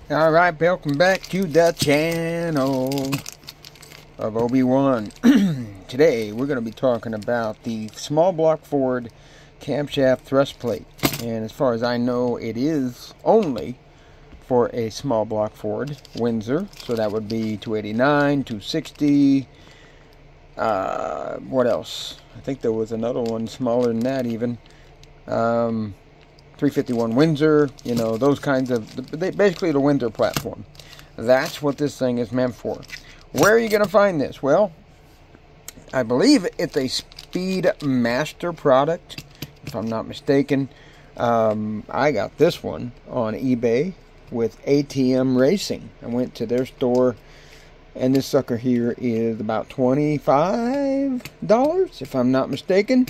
Alright, welcome back to the channel of Obi-Wan. Today we're going to be talking about the small block Ford camshaft thrust plate. And as far as I know, it is only for a small block Ford Windsor. So that would be 289, 260, what else? I think there was another one smaller than that even. 351 Windsor, you know, those kinds of, basically the Windsor platform. That's what this thing is meant for. Where are you going to find this? Well, I believe it's a Speedmaster product, if I'm not mistaken. I got this one on eBay with ATM Racing. I went to their store, and this sucker here is about $25, if I'm not mistaken.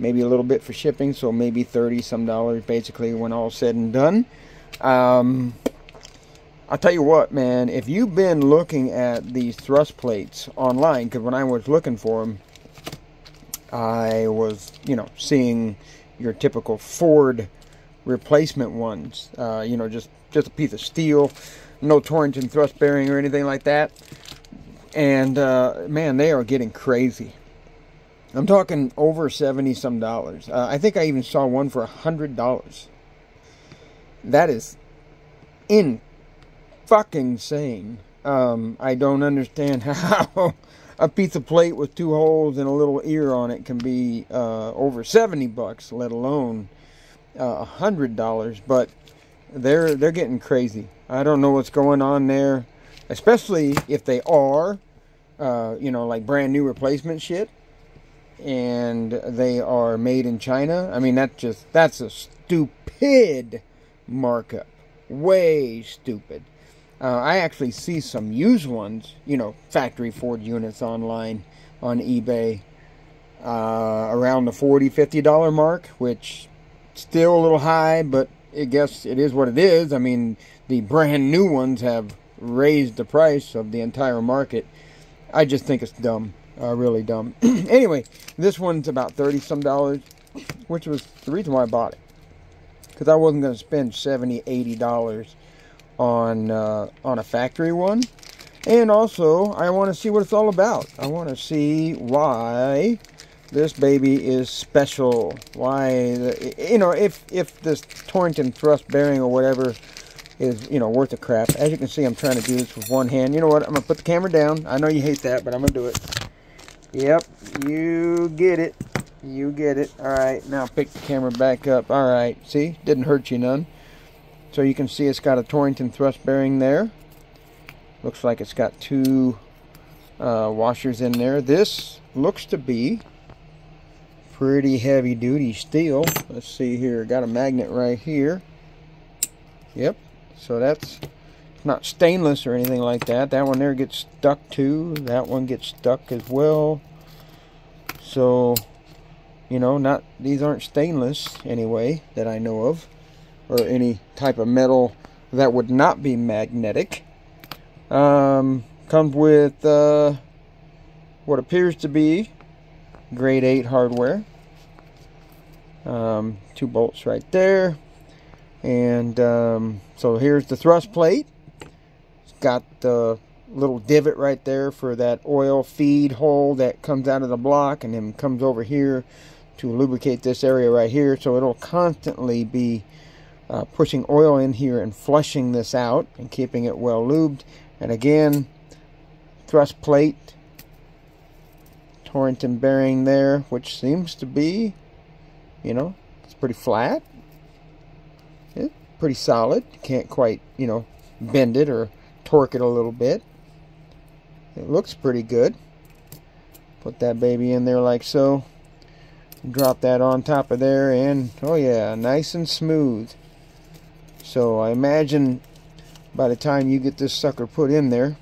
Maybe a little bit for shipping, so maybe 30 some dollars basically when all said and done. I'll tell you what, man, if you've been looking at these thrust plates online, because when I was looking for them, I was, you know, seeing your typical Ford replacement ones, you know, just a piece of steel, no Torrington thrust bearing or anything like that. And man, they are getting crazy. I'm talking over 70 some dollars. I think I even saw one for $100. That is fucking insane. I don't understand how a piece of plate with two holes and a little ear on it can be over 70 bucks, let alone $100. But they're getting crazy. I don't know what's going on there, especially if they are, you know, like brand new replacement shit. And they are made in China. I mean, that's a stupid markup. Way stupid. I actually see some used ones, you know, factory Ford units online on eBay around the $40, $50 mark, which still a little high, but I guess it is what it is. I mean, the brand new ones have raised the price of the entire market. I just think it's dumb. Really dumb. Anyway, this one's about 30 some dollars, which was the reason why I bought it, because I wasn't going to spend $70, $80 on a factory one. And also, I want to see what it's all about. I want to see why this baby is special. Why, you know, if this Torrington thrust bearing or whatever is, you know, worth the crap. As you can see, I'm trying to do this with one hand. You know what? I'm going to put the camera down. I know you hate that, but I'm going to do it. Yep, you get it. You get it. Alright, now pick the camera back up. Alright, see? Didn't hurt you none. So you can see it's got a Torrington thrust bearing there. Looks like it's got two washers in there. This looks to be pretty heavy duty steel. Let's see here. Got a magnet right here. Yep, so that's not stainless or anything like that. That one there gets stuck too. That one gets stuck as well. So, you know, these aren't stainless anyway that I know of, or any type of metal that would not be magnetic. Comes with what appears to be grade 8 hardware. 2 bolts right there. And so here's the thrust plate. Got the little divot right there for that oil feed hole that comes out of the block and then comes over here to lubricate this area right here, so it'll constantly be pushing oil in here and flushing this out and keeping it well lubed. And again, thrust plate, Torrington bearing there, which seems to be, you know, it's pretty flat. It's pretty solid. You can't quite, you know, bend it or torque it a little bit. It looks pretty good. Put that baby in there like so. Drop that on top of there, and oh yeah, nice and smooth. So I imagine by the time you get this sucker put in there,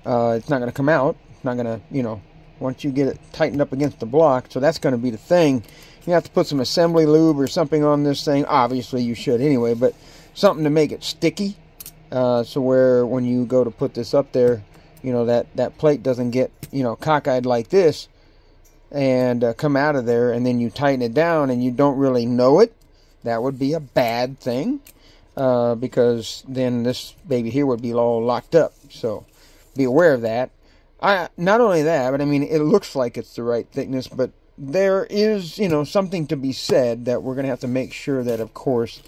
it's not going to come out. It's not going to, you know, once you get it tightened up against the block. So that's going to be the thing. You have to put some assembly lube or something on this thing. Obviously you should anyway, but something to make it sticky. So where when you go to put this up there, you know, that plate doesn't get, you know, cockeyed like this and come out of there, and then you tighten it down and you don't really know it. That would be a bad thing. because then this baby here would be all locked up. So be aware of that. Not only that, but I mean, it looks like it's the right thickness, but there is, you know, something to be said that we're going to have to make sure that, of course,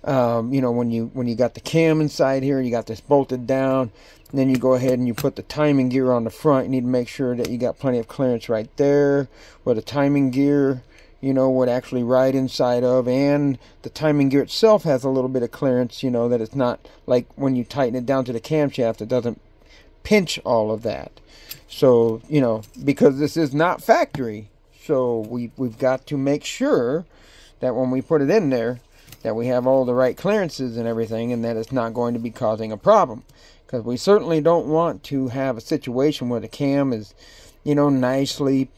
you know, when you got the cam inside here, you got this bolted down, and then you go ahead and you put the timing gear on the front. You need to make sure that you got plenty of clearance right there where the timing gear, you know, would actually ride inside of, and the timing gear itself has a little bit of clearance, you know, that it's not like when you tighten it down to the camshaft, it doesn't pinch all of that. So, you know, because this is not factory, so we've got to make sure that when we put it in there, that we have all the right clearances and everything, and that it's not going to be causing a problem. Because we certainly don't want to have a situation where the cam is, you know, nicely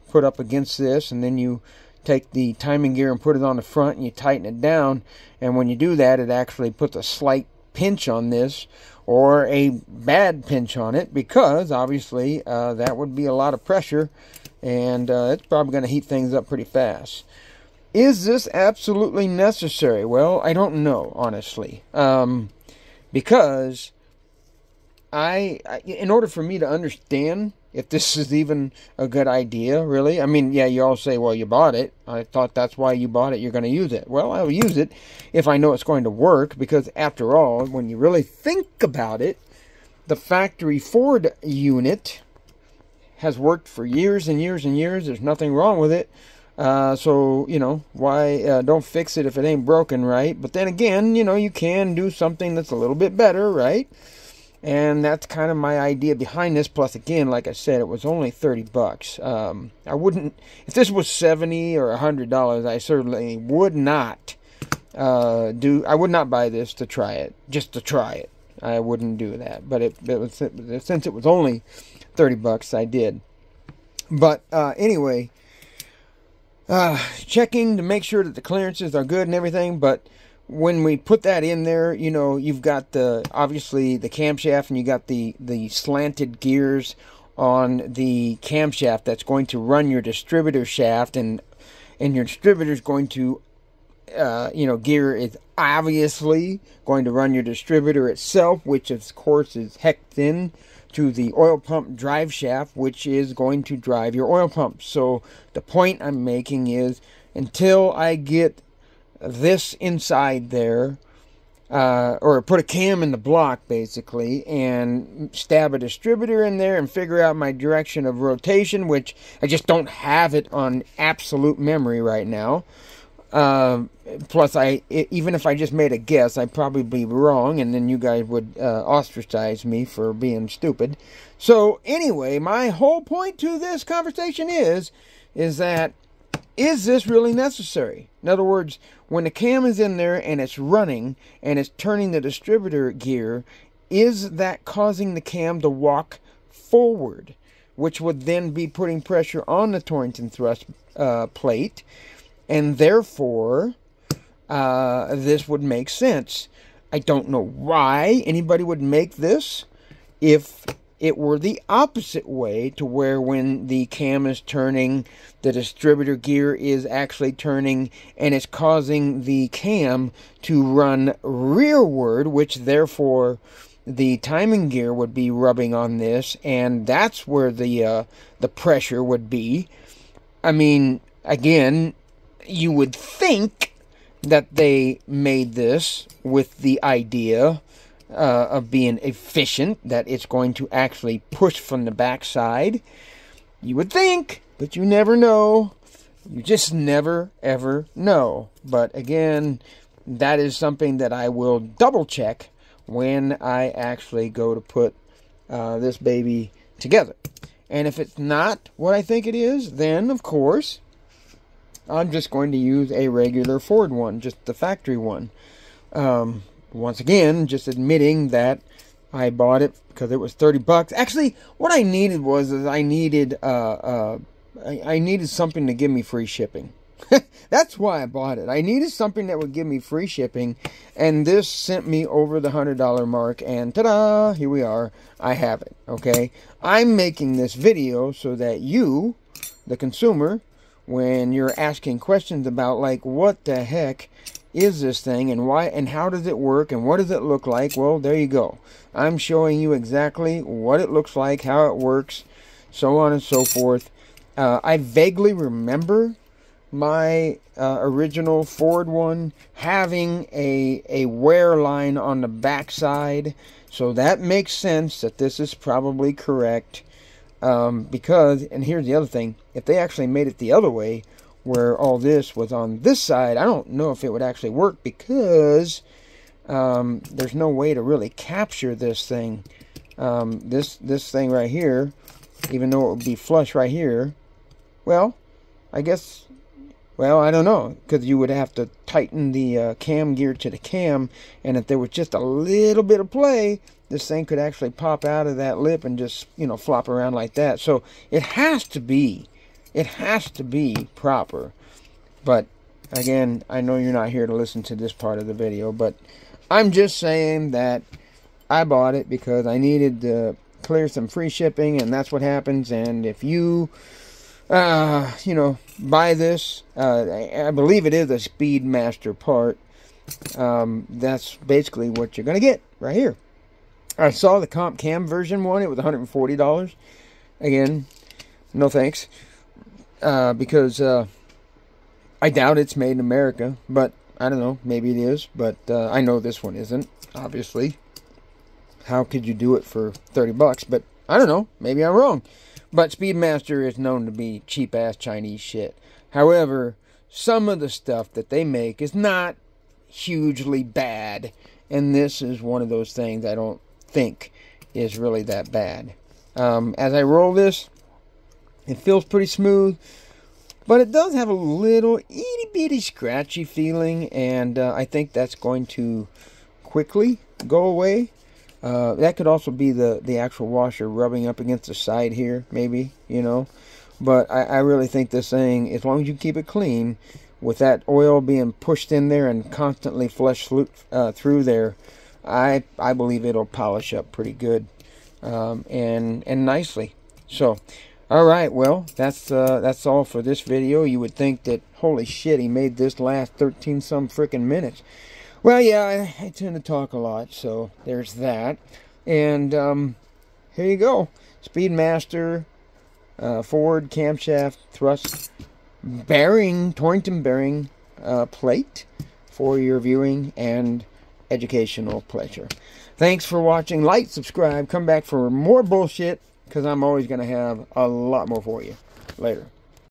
put up against this, and then you take the timing gear and put it on the front and you tighten it down, and when you do that, it actually puts a slight pinch on this, or a bad pinch on it, because obviously that would be a lot of pressure, and it's probably going to heat things up pretty fast. Is this absolutely necessary? Well, I don't know, honestly, because in order for me to understand if this is even a good idea, really, I mean, yeah, you all say, well, you bought it. I thought that's why you bought it. You're going to use it. Well, I'll use it if I know it's going to work, because after all, when you really think about it, the factory Ford unit has worked for years and years and years. There's nothing wrong with it. So, you know, why don't fix it if it ain't broken, right? But then again, you know, you can do something that's a little bit better, right? And that's kind of my idea behind this. Plus, again, like I said, it was only 30 bucks. I wouldn't, if this was $70 or $100, I certainly would not I would not buy this to try it, just to try it. I wouldn't do that. But since it was only 30 bucks, I did. But anyway, checking to make sure that the clearances are good and everything, but when we put that in there, you know, you've got obviously the camshaft, and you got the slanted gears on the camshaft that's going to run your distributor shaft, and your distributor is going to, you know, gear is obviously going to run your distributor itself, which of course is hecked in to the oil pump drive shaft, which is going to drive your oil pump. So the point I'm making is, until I get this inside there, or put a cam in the block basically, and stab a distributor in there and figure out my direction of rotation, which I just don't have it on absolute memory right now. Plus, even if I just made a guess, I'd probably be wrong, and then you guys would ostracize me for being stupid. So anyway, my whole point to this conversation is that, is this really necessary? In other words, when the cam is in there and it's running and it's turning the distributor gear, is that causing the cam to walk forward, which would then be putting pressure on the Torrington thrust plate, and therefore this would make sense. I don't know why anybody would make this if it were the opposite way, to where when the cam is turning, the distributor gear is actually turning, and it's causing the cam to run rearward, which therefore the timing gear would be rubbing on this, and that's where the pressure would be. I mean, again, you would think that they made this with the idea of being efficient, that it's going to actually push from the backside. You would think, but you never know. You just never, ever know. But again, that is something that I will double check when I actually go to put this baby together. And if it's not what I think it is, then of course I'm just going to use a regular Ford one, just the factory one. Once again, just admitting that I bought it because it was 30 bucks. Actually, what I needed I needed something to give me free shipping. That's why I bought it. I needed something that would give me free shipping, and this sent me over the $100 mark, and ta-da, here we are. I have it, okay? I'm making this video so that you, the consumer, when you're asking questions about, like, what the heck is this thing, and why, and how does it work, and what does it look like? Well, there you go. I'm showing you exactly what it looks like, how it works, so on and so forth. I vaguely remember my original Ford one having a wear line on the back side, so that makes sense that this is probably correct, because, and here's the other thing, if they actually made it the other way, where all this was on this side, I don't know if it would actually work, because there's no way to really capture this thing. This thing right here, even though it would be flush right here, well, I guess, well, I don't know, because you would have to tighten the cam gear to the cam, and if there was just a little bit of play, this thing could actually pop out of that lip and just, you know, flop around like that. So it has to be proper. But again, I know you're not here to listen to this part of the video, but I'm just saying that I bought it because I needed to clear some free shipping, and that's what happens. And if you you know, buy this, I believe it is a Speedmaster part, that's basically what you're gonna get right here. I saw the comp cam version one, it was $140. Again, no thanks, because I doubt it's made in America, but I don't know, maybe it is, but I know this one isn't, obviously. How could you do it for 30 bucks? But I don't know, maybe I'm wrong. But Speedmaster is known to be cheap-ass Chinese shit. However, some of the stuff that they make is not hugely bad, and this is one of those things I don't think is really that bad. As I roll this, it feels pretty smooth, but it does have a little itty-bitty scratchy feeling, and I think that's going to quickly go away. That could also be the actual washer rubbing up against the side here, maybe, you know. But I really think this thing, as long as you keep it clean, with that oil being pushed in there and constantly flushed through there, I believe it'll polish up pretty good, and nicely. So, all right, well, that's all for this video. You would think that, holy shit, he made this last 13 some freaking minutes. Well, yeah, I tend to talk a lot, so there's that. And here you go. Speedmaster, Ford camshaft thrust bearing, Torrington bearing plate for your viewing and educational pleasure. Thanks for watching. Like, subscribe, come back for more bullshit, because I'm always going to have a lot more for you. Later.